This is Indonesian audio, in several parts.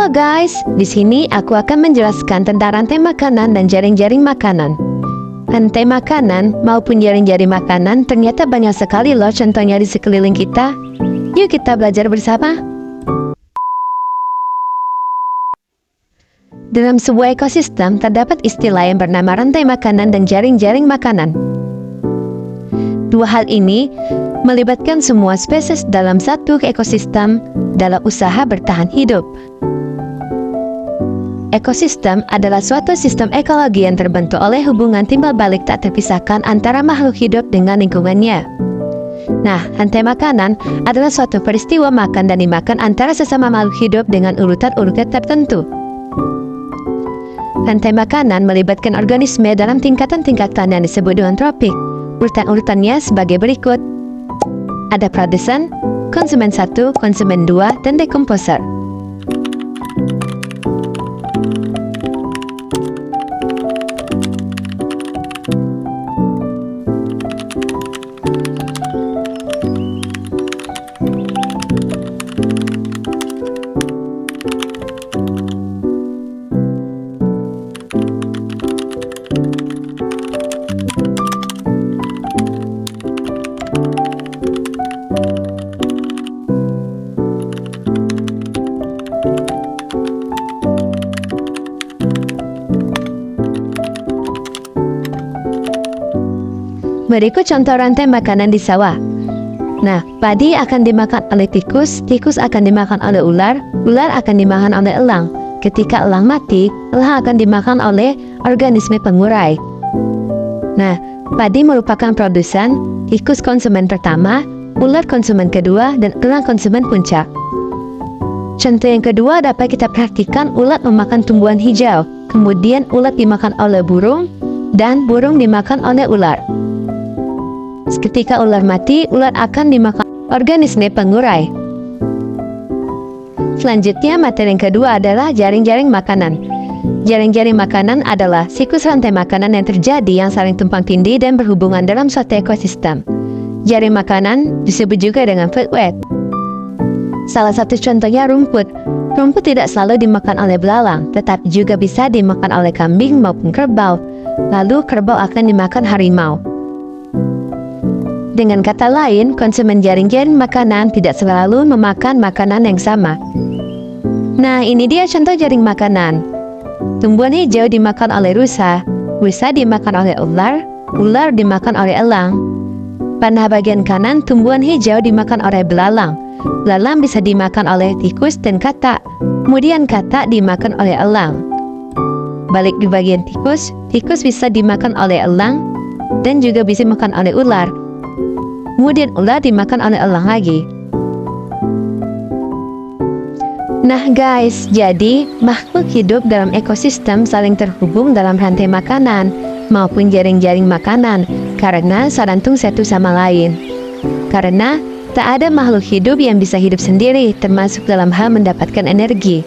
Halo guys, di sini aku akan menjelaskan tentang rantai makanan dan jaring-jaring makanan. Rantai makanan maupun jaring-jaring makanan ternyata banyak sekali loh contohnya di sekeliling kita. Yuk kita belajar bersama. Dalam sebuah ekosistem terdapat istilah yang bernama rantai makanan dan jaring-jaring makanan. Dua hal ini melibatkan semua spesies dalam satu ekosistem dalam usaha bertahan hidup. Ekosistem adalah suatu sistem ekologi yang terbentuk oleh hubungan timbal balik tak terpisahkan antara makhluk hidup dengan lingkungannya. Nah, rantai makanan adalah suatu peristiwa makan dan dimakan antara sesama makhluk hidup dengan urutan-urutan tertentu. Rantai makanan melibatkan organisme dalam tingkatan-tingkatan yang disebut dengan tropik. Urutan-urutannya sebagai berikut. Ada produsen, konsumen 1, konsumen 2, dan dekomposer. Berikut contoh rantai makanan di sawah. Nah, padi akan dimakan oleh tikus, tikus akan dimakan oleh ular, ular akan dimakan oleh elang. Ketika elang mati, elang akan dimakan oleh organisme pengurai. Nah, padi merupakan produsen, tikus konsumen pertama, ular konsumen kedua, dan elang konsumen puncak. Contoh yang kedua dapat kita perhatikan ulat memakan tumbuhan hijau, kemudian ulat dimakan oleh burung, dan burung dimakan oleh ular. Ketika ular mati, ular akan dimakan organisme pengurai. Selanjutnya, materi yang kedua adalah jaring-jaring makanan. Jaring-jaring makanan adalah siklus rantai makanan yang terjadi yang saling tumpang tindih dan berhubungan dalam suatu ekosistem. Jaring makanan disebut juga dengan food web. Salah satu contohnya rumput. Rumput tidak selalu dimakan oleh belalang, tetapi juga bisa dimakan oleh kambing maupun kerbau. Lalu kerbau akan dimakan harimau. Dengan kata lain, konsumen jaring-jaring makanan tidak selalu memakan makanan yang sama. Nah, ini dia contoh jaring makanan. Tumbuhan hijau dimakan oleh rusa, rusa dimakan oleh ular, ular dimakan oleh elang. Pada bagian kanan, tumbuhan hijau dimakan oleh belalang. Belalang bisa dimakan oleh tikus dan katak. Kemudian katak dimakan oleh elang. Balik di bagian tikus, tikus bisa dimakan oleh elang dan juga bisa dimakan oleh ular. Kemudian ular dimakan oleh elang lagi. Nah guys, jadi makhluk hidup dalam ekosistem saling terhubung dalam rantai makanan maupun jaring-jaring makanan karena sarantung satu sama lain. Karena tak ada makhluk hidup yang bisa hidup sendiri, termasuk dalam hal mendapatkan energi.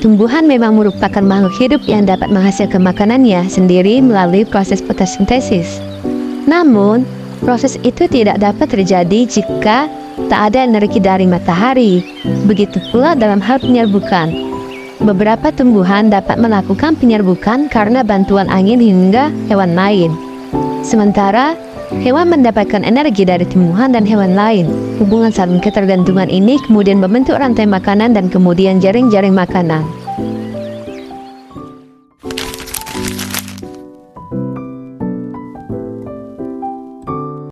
Tumbuhan memang merupakan makhluk hidup yang dapat menghasilkan makanannya sendiri melalui proses fotosintesis. Namun, proses itu tidak dapat terjadi jika tak ada energi dari matahari. Begitu pula dalam hal penyerbukan. Beberapa tumbuhan dapat melakukan penyerbukan karena bantuan angin hingga hewan lain. Sementara, hewan mendapatkan energi dari tumbuhan dan hewan lain. Hubungan saling ketergantungan ini kemudian membentuk rantai makanan dan kemudian jaring-jaring makanan.